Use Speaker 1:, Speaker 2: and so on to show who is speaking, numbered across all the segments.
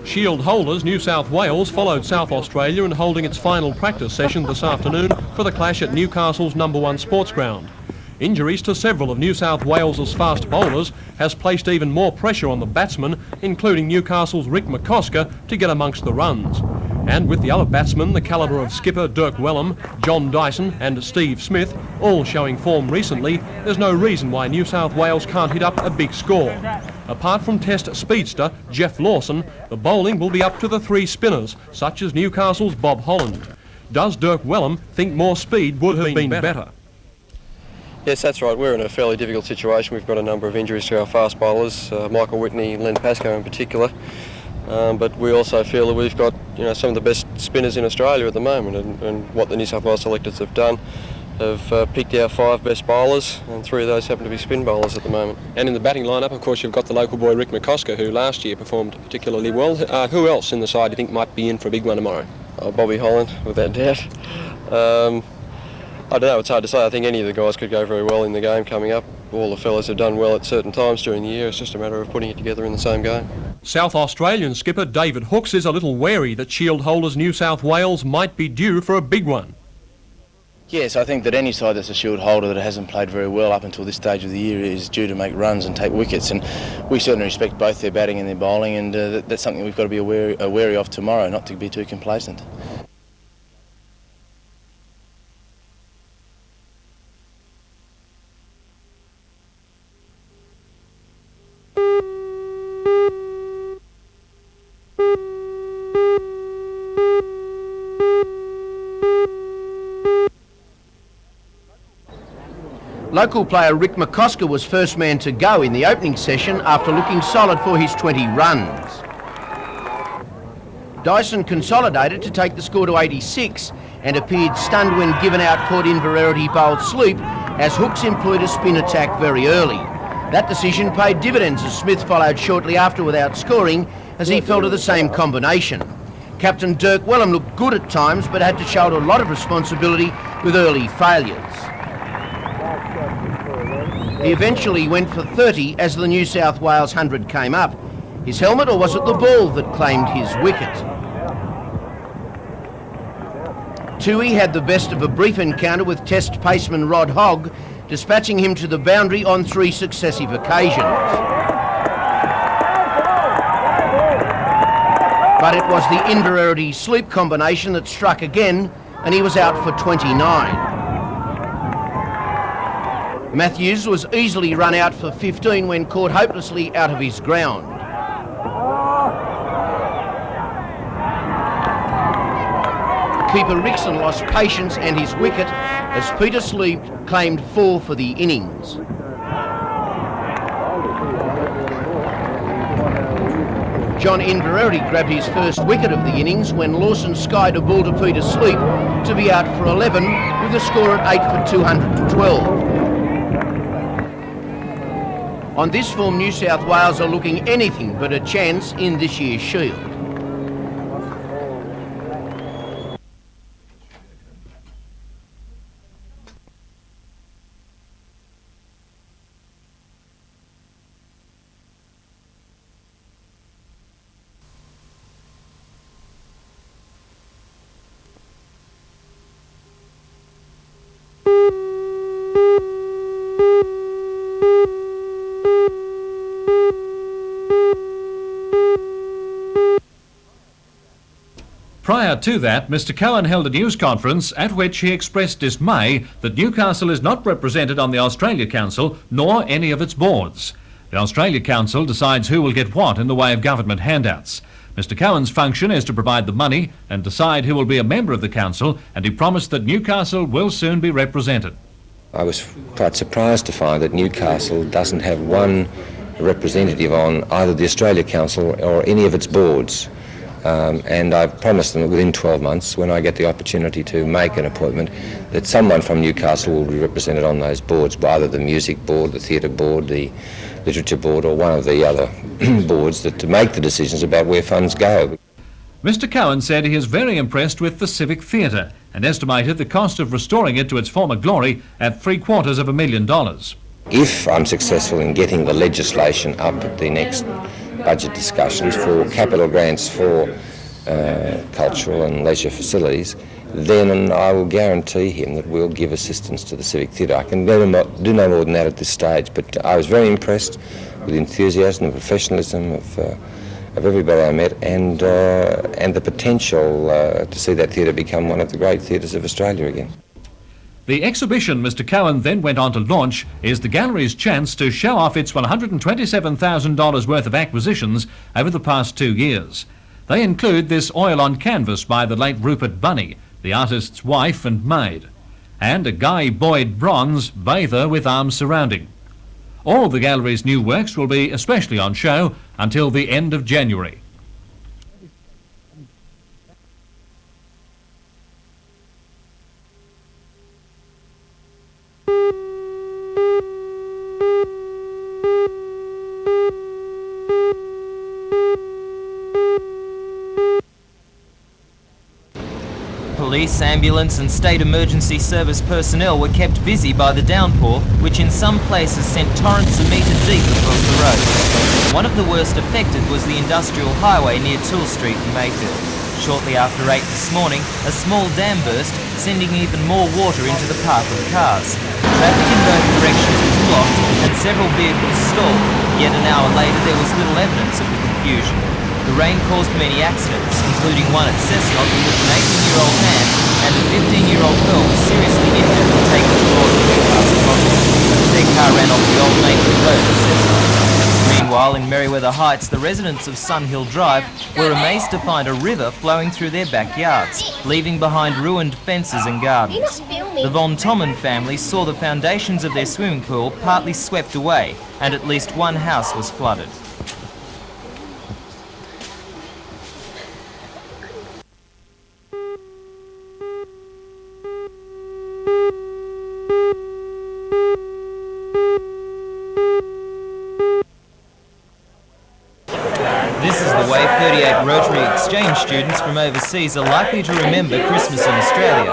Speaker 1: Shield holders New South Wales followed South Australia in holding its final practice session this afternoon for the clash at Newcastle's #1 sports ground. Injuries to several of New South Wales's fast bowlers has placed even more pressure on the batsmen, including Newcastle's Rick McCosker, to get amongst the runs. And with the other batsmen, the calibre of skipper Dirk Wellham, John Dyson and Steve Smith, all showing form recently, there's no reason why New South Wales can't hit up a big score. Apart from Test speedster Jeff Lawson, the bowling will be up to the three spinners, such as Newcastle's Bob Holland. Does Dirk Wellham think more speed would have been better?
Speaker 2: Yes, that's right. We're in a fairly difficult situation. We've got a number of injuries to our fast bowlers, Michael Whitney, Len Pascoe in particular. But we also feel that we've got some of the best spinners in Australia at the moment, and what the New South Wales selectors have done have picked our 5 best bowlers, and 3 of those happen to be spin bowlers at the moment.
Speaker 3: And in the batting lineup, of course, you've got the local boy Rick McCosker, who last year performed particularly well. Who else in the side do you think might be in for a big one tomorrow?
Speaker 2: Bobby Holland, without doubt. I don't know, it's hard to say. I think any of the guys could go very well in the game coming up. All the fellas have done well at certain times during the year. It's just a matter of putting it together in the same game.
Speaker 1: South Australian skipper David Hooks is a little wary that Shield holders New South Wales might be due for a big one.
Speaker 4: Yes, I think that any side that's a Shield holder that hasn't played very well up until this stage of the year is due to make runs and take wickets, and we certainly respect both their batting and their bowling, and that's something we've got to be wary of tomorrow, not to be too complacent.
Speaker 5: Local player Rick McCosker was first man to go in the opening session after looking solid for his 20 runs. Dyson consolidated to take the score to 86 and appeared stunned when given out Port Inverarity bowled sleep as Hooks employed a spin attack very early. That decision paid dividends as Smith followed shortly after without scoring as he fell to the same combination. Captain Dirk Wellham looked good at times but had to shoulder a lot of responsibility with early failures. He eventually went for 30 as the New South Wales 100 came up. His helmet, or was it the ball that claimed his wicket? Toohey had the best of a brief encounter with Test paceman Rod Hogg, dispatching him to the boundary on 3 successive occasions. But it was the Inverarity sleep combination that struck again, and he was out for 29. Matthews was easily run out for 15 when caught hopelessly out of his ground. Keeper Rickson lost patience and his wicket as Peter Sleep claimed 4 for the innings. John Inverarity grabbed his first wicket of the innings when Lawson skied a ball to Peter Sleep to be out for 11 with a score at 8 for 212. On this form, New South Wales are looking anything but a chance in this year's Shield.
Speaker 6: Prior to that, Mr. Cohen held a news conference at which he expressed dismay that Newcastle is not represented on the Australia Council nor any of its boards. The Australia Council decides who will get what in the way of government handouts. Mr. Cohen's function is to provide the money and decide who will be a member of the council, and he promised that Newcastle will soon be represented.
Speaker 7: I was quite surprised to find that Newcastle doesn't have one representative on either the Australia Council or any of its boards. And I've promised them that within 12 months, when I get the opportunity to make an appointment, that someone from Newcastle will be represented on those boards, by either the music board, the theatre board, the literature board, or one of the other boards that to make the decisions about where funds go.
Speaker 6: Mr. Cohen said he is very impressed with the Civic Theatre and estimated the cost of restoring it to its former glory at $750,000.
Speaker 7: If I'm successful in getting the legislation up at the next budget discussions for capital grants for cultural and leisure facilities, then I will guarantee him that we'll give assistance to the Civic Theatre. I can do no more than that at this stage, but I was very impressed with the enthusiasm and professionalism of everybody I met, and the potential to see that theatre become one of the great theatres of Australia again.
Speaker 6: The exhibition Mr Cowan then went on to launch is the gallery's chance to show off its $127,000 worth of acquisitions over the past 2 years. They include this oil on canvas by the late Rupert Bunny, the artist's wife and maid, and a Guy Boyd bronze bather with arms surrounding. All the gallery's new works will be especially on show until the end of January.
Speaker 8: Police, ambulance and state emergency service personnel were kept busy by the downpour, which in some places sent torrents a metre deep across the roads. One of the worst affected was the industrial highway near Toole Street in Mayfield. Shortly after 8 this morning, a small dam burst, sending even more water into the path of cars. Traffic in both directions was blocked and several vehicles stalled. Yet an hour later there was little evidence of the confusion. The rain caused many accidents, including one at Cessnock in which an 18-year-old man and a 15-year-old girl were seriously injured and taken to Royal Newcastle Hospital. Their car ran off the old Mayfield Road at Cessnock. Meanwhile, in Merriweather Heights, the residents of Sunhill Drive were amazed to find a river flowing through their backyards, leaving behind ruined fences and gardens. The Von Tommen family saw the foundations of their swimming pool partly swept away, and at least one house was flooded. This is the way 38 Rotary Exchange students from overseas are likely to remember Christmas in Australia.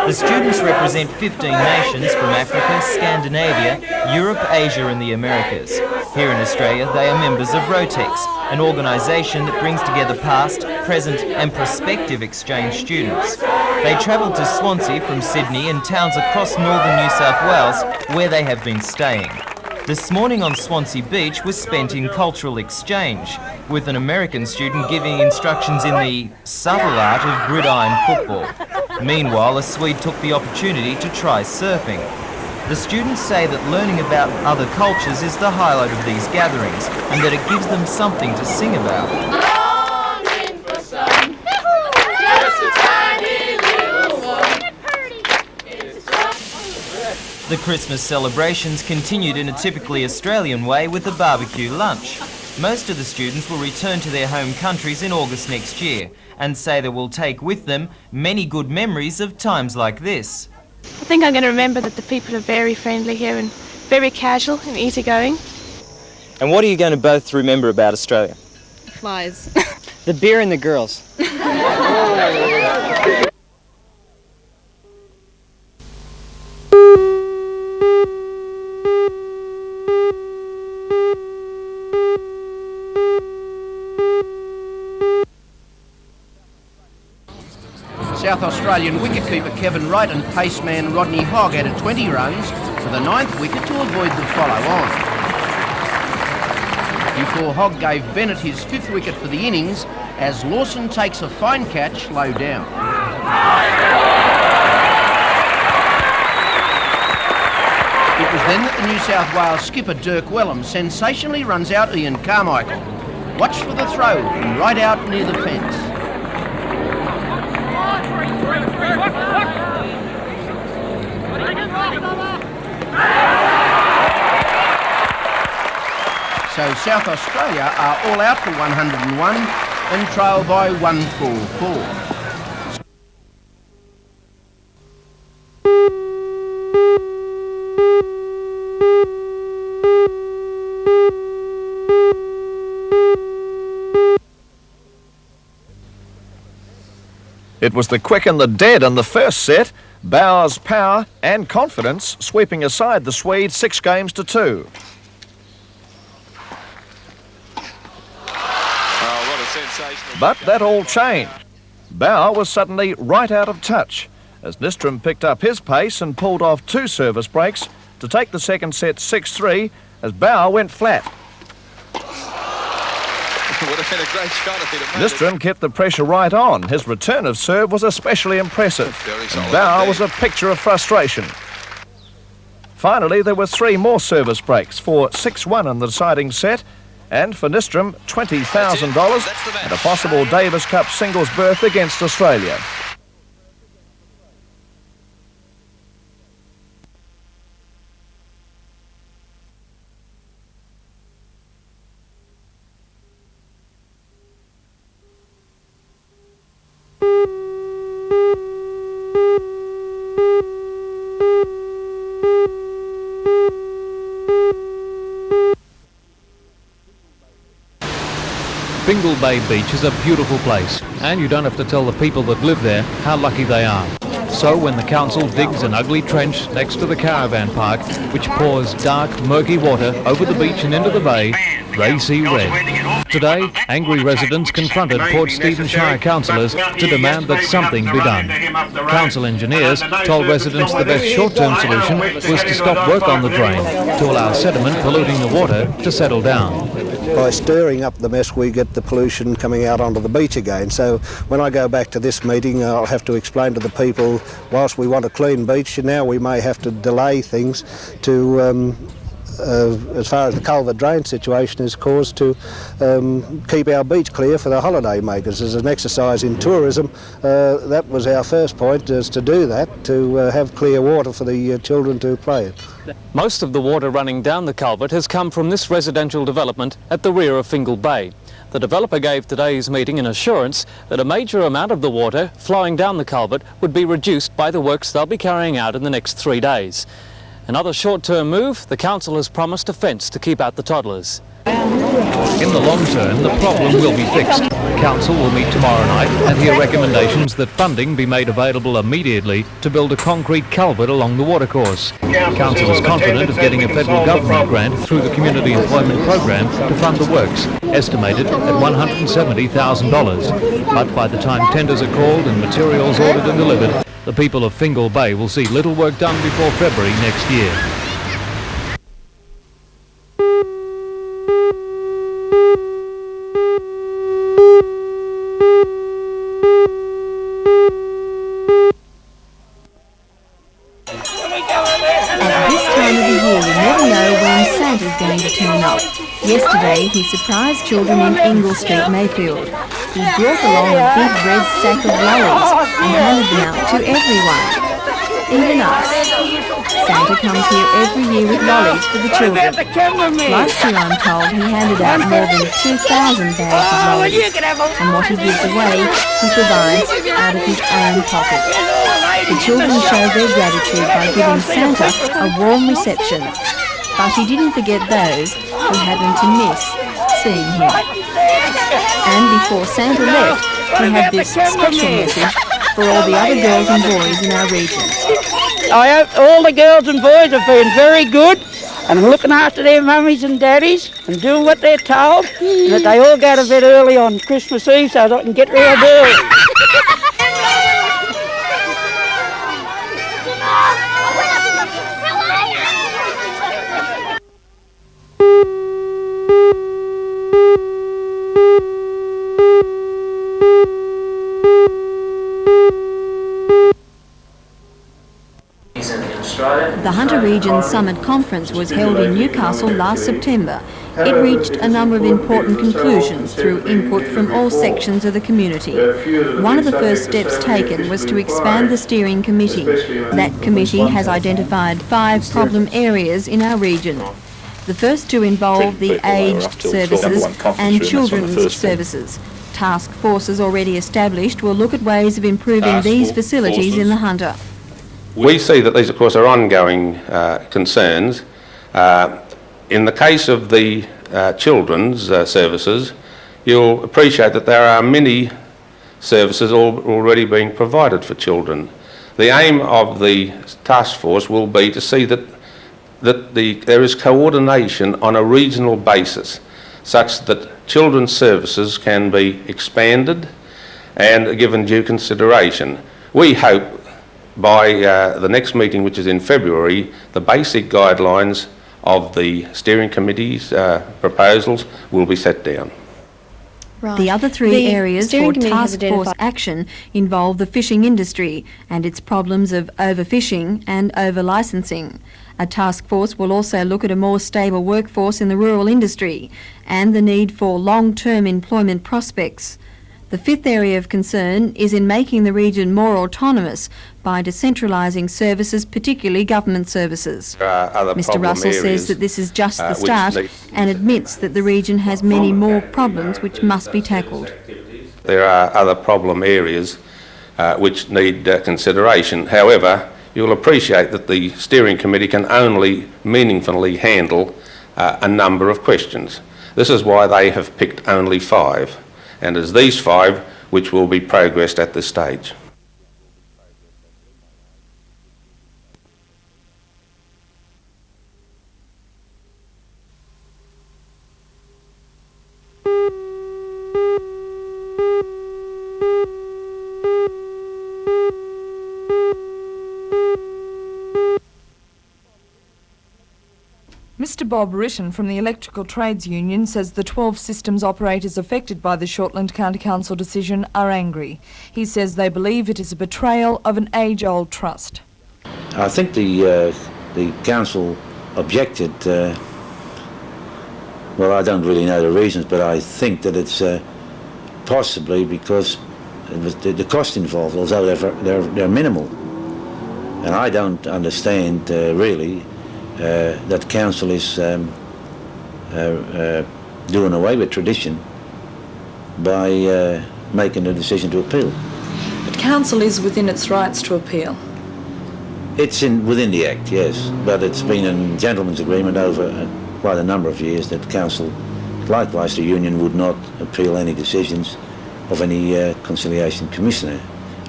Speaker 8: The students represent 15 nations from Africa, Scandinavia, Europe, Asia and the Americas. Here in Australia they are members of Rotex, an organisation that brings together past, present and prospective exchange students. They travel to Swansea from Sydney and towns across northern New South Wales where they have been staying. This morning on Swansea Beach was spent in cultural exchange, with an American student giving instructions in the subtle art of gridiron football. Meanwhile, a Swede took the opportunity to try surfing. The students say that learning about other cultures is the highlight of these gatherings, and that it gives them something to sing about. The Christmas celebrations continued in a typically Australian way with a barbecue lunch. Most of the students will return to their home countries in August next year and say they will take with them many good memories of times like this.
Speaker 9: I think I'm going to remember that the people are very friendly here and very casual and easygoing.
Speaker 8: And what are you going to both remember about Australia?
Speaker 10: Flies.
Speaker 11: The beer and the girls.
Speaker 5: South Australian wicketkeeper Kevin Wright and paceman Rodney Hogg added 20 runs for the 9th wicket to avoid the follow-on. Before Hogg gave Bennett his 5th wicket for the innings as Lawson takes a fine catch low down. It was then that the New South Wales skipper Dirk Wellham sensationally runs out Ian Carmichael. Watch for the throw and right out near the fence. So South Australia are all out for 101 and trail by 144.
Speaker 12: It was the quick and the dead in the first set. Bauer's power and confidence sweeping aside the Swedes 6 games to 2. But that all changed. Bauer was suddenly right out of touch as Nystrom picked up his pace and pulled off 2 service breaks to take the second set 6-3 as Bauer went flat.
Speaker 3: Would have been a great shot if he'd have made
Speaker 12: Nystrom kept the pressure right on. His return of serve was especially impressive. And Bauer was a picture of frustration. Finally, there were 3 more service breaks for 6-1 in the deciding set, and for Nystrom, $20,000 and a possible Davis Cup singles berth against Australia.
Speaker 6: Fingal Bay Beach is a beautiful place, and you don't have to tell the people that live there how lucky they are. So when the council digs an ugly trench next to the caravan park, which pours dark, murky water over the beach and into the bay, they see red. Today, angry residents confronted Port Stephen Shire councillors to demand that something be done. Council engineers told residents the best short-term solution was to stop work on the drain to allow sediment polluting the water to settle down.
Speaker 10: By stirring up the mess, we get the pollution coming out onto the beach again. So when I go back to this meeting, I'll have to explain to the people, whilst we want a clean beach, now we may have to delay things to, as far as the culvert drain situation is caused, to keep our beach clear for the holiday makers. As an exercise in tourism, that was our first point, is to do that, to have clear water for the children to play in.
Speaker 6: Most of the water running down the culvert has come from this residential development at the rear of Fingal Bay. The developer gave today's meeting an assurance that a major amount of the water flowing down the culvert would be reduced by the works they'll be carrying out in the next 3 days. Another short-term move, the council has promised a fence to keep out the toddlers. In the long term, the problem will be fixed. Council will meet tomorrow night and hear recommendations that funding be made available immediately to build a concrete culvert along the watercourse. Council is confident of getting a federal government grant through the Community Employment Program to fund the works, estimated at $170,000. But by the time tenders are called and materials ordered and delivered, the people of Fingal Bay will see little work done before February next year.
Speaker 13: Yesterday, he surprised children in Strait, Mayfield. He brought along a big red sack of lollies and handed them out to everyone, even us. Santa comes here every year with lollies for the children. Last year, I'm told, he handed out more than 2,000 bags of lollies, and what he gives away, he provides out of his own pocket. The children showed their gratitude by giving Santa a warm reception. But he didn't forget those who happened to miss seeing him. And before Santa left, he had this special message for all the other girls and boys in our region.
Speaker 14: I hope all the girls and boys have been very good and looking after their mummies and daddies and doing what they're told, and that they all go to bed early on Christmas Eve so that I can get round early.
Speaker 13: The Hunter Region Summit Conference was held in Newcastle last September. It reached a number of important conclusions through input from all sections of the community. One of the first steps taken was to expand the steering committee. That committee has identified 5 problem areas in our region. The first 2 involve the aged services and children's services. Task forces already established will look at ways of improving these facilities in the Hunter.
Speaker 15: We see that these, of course, are ongoing concerns. In the case of the children's services, you'll appreciate that there are many services already being provided for children. The aim of the task force will be to see that there is coordination on a regional basis, such that children's services can be expanded and given due consideration. We hope by the next meeting, which is in February, the basic guidelines of the steering committee's proposals will be set down.
Speaker 13: Right. The other three areas for task force action involve the fishing industry and its problems of overfishing and over-licensing. A task force will also look at a more stable workforce in the rural industry and the need for long-term employment prospects. The fifth area of concern is in making the region more autonomous by decentralising services, particularly government services. Mr Russell says that this is just the start and admits that the region has many more problems which must be tackled.
Speaker 15: There are other problem areas which need consideration. However, you'll appreciate that the steering committee can only meaningfully handle a number of questions. This is why they have picked only 5. And it's these 5 which will be progressed at this stage.
Speaker 16: Mr Bob Ritten from the Electrical Trades Union says the 12 systems operators affected by the Shortland County Council decision are angry. He says they believe it is a betrayal of an age-old trust.
Speaker 17: I think the council objected, well, I don't really know the reasons, but I think that it's possibly because it was the cost involved, although they're minimal. And I don't understand really that council is doing away with tradition by making a decision to appeal.
Speaker 16: But council is within its rights to appeal.
Speaker 17: It's within the Act, yes, but it's been a gentleman's agreement over quite a number of years that council, likewise the union, would not appeal any decisions of any conciliation commissioner.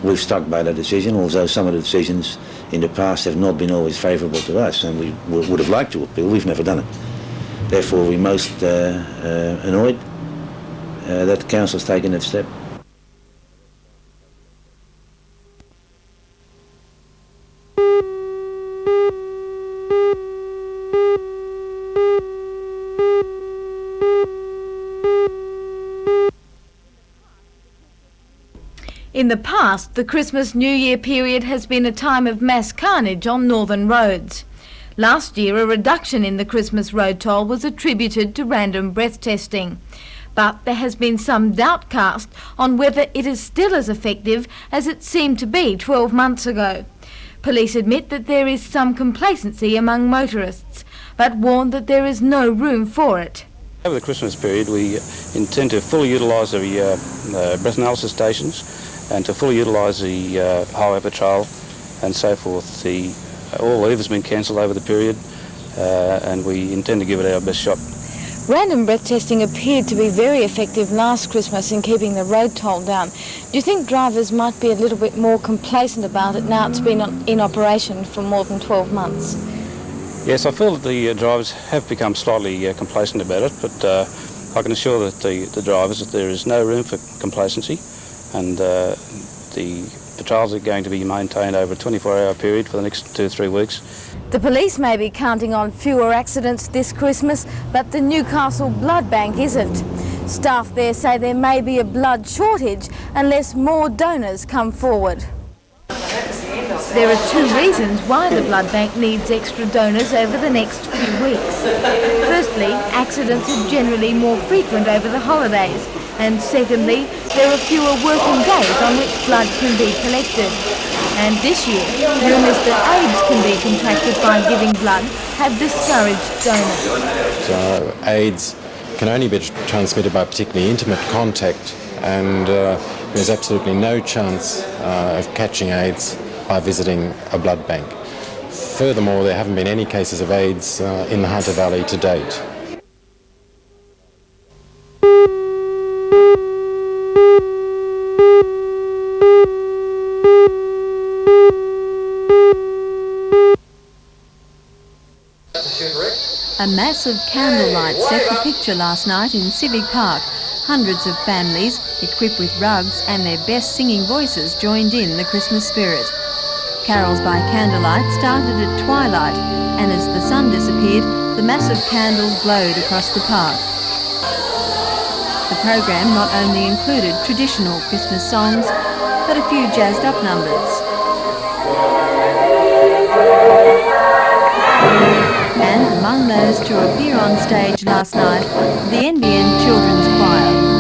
Speaker 17: We've stuck by that decision, although some of the decisions in the past have not been always favourable to us, and we would have liked to appeal. We've never done it. Therefore, we're most annoyed that the council's taken that step.
Speaker 18: In the past, the Christmas-New Year period has been a time of mass carnage on northern roads. Last year, a reduction in the Christmas road toll was attributed to random breath testing. But there has been some doubt cast on whether it is still as effective as it seemed to be 12 months ago. Police admit that there is some complacency among motorists, but warn that there is no room for it.
Speaker 19: Over the Christmas period, we intend to fully utilise the breath analysis stations and to fully utilise the highway patrol and so forth. All leave has been cancelled over the period and we intend to give it our best shot.
Speaker 18: Random breath testing appeared to be very effective last Christmas in keeping the road toll down. Do you think drivers might be a little bit more complacent about it now it's been in operation for more than 12 months?
Speaker 19: Yes, I feel that the drivers have become slightly complacent about it, but I can assure that the drivers that there is no room for complacency, and the patrols are going to be maintained over a 24-hour period for the next 2 or 3 weeks.
Speaker 18: The police may be counting on fewer accidents this Christmas, but the Newcastle Blood Bank isn't. Staff there say there may be a blood shortage unless more donors come forward. There are 2 reasons why the blood bank needs extra donors over the next few weeks. Firstly, accidents are generally more frequent over the holidays, and secondly, there are fewer working days on which blood can be collected. And this year, rumours that AIDS can be contracted by giving blood have discouraged donors.
Speaker 20: So AIDS can only be transmitted by particularly intimate contact, and there's absolutely no chance of catching AIDS by visiting a blood bank. Furthermore, there haven't been any cases of AIDS in the Hunter Valley to date.
Speaker 13: A massive candlelight set the picture last night in Civic Park. Hundreds of families, equipped with rugs and their best singing voices, joined in the Christmas spirit. Carols by candlelight started at twilight, and as the sun disappeared, the massive candles glowed across the park. The program not only included traditional Christmas songs, but a few jazzed up numbers. And among those to appear on stage last night, the NBN Children's Choir.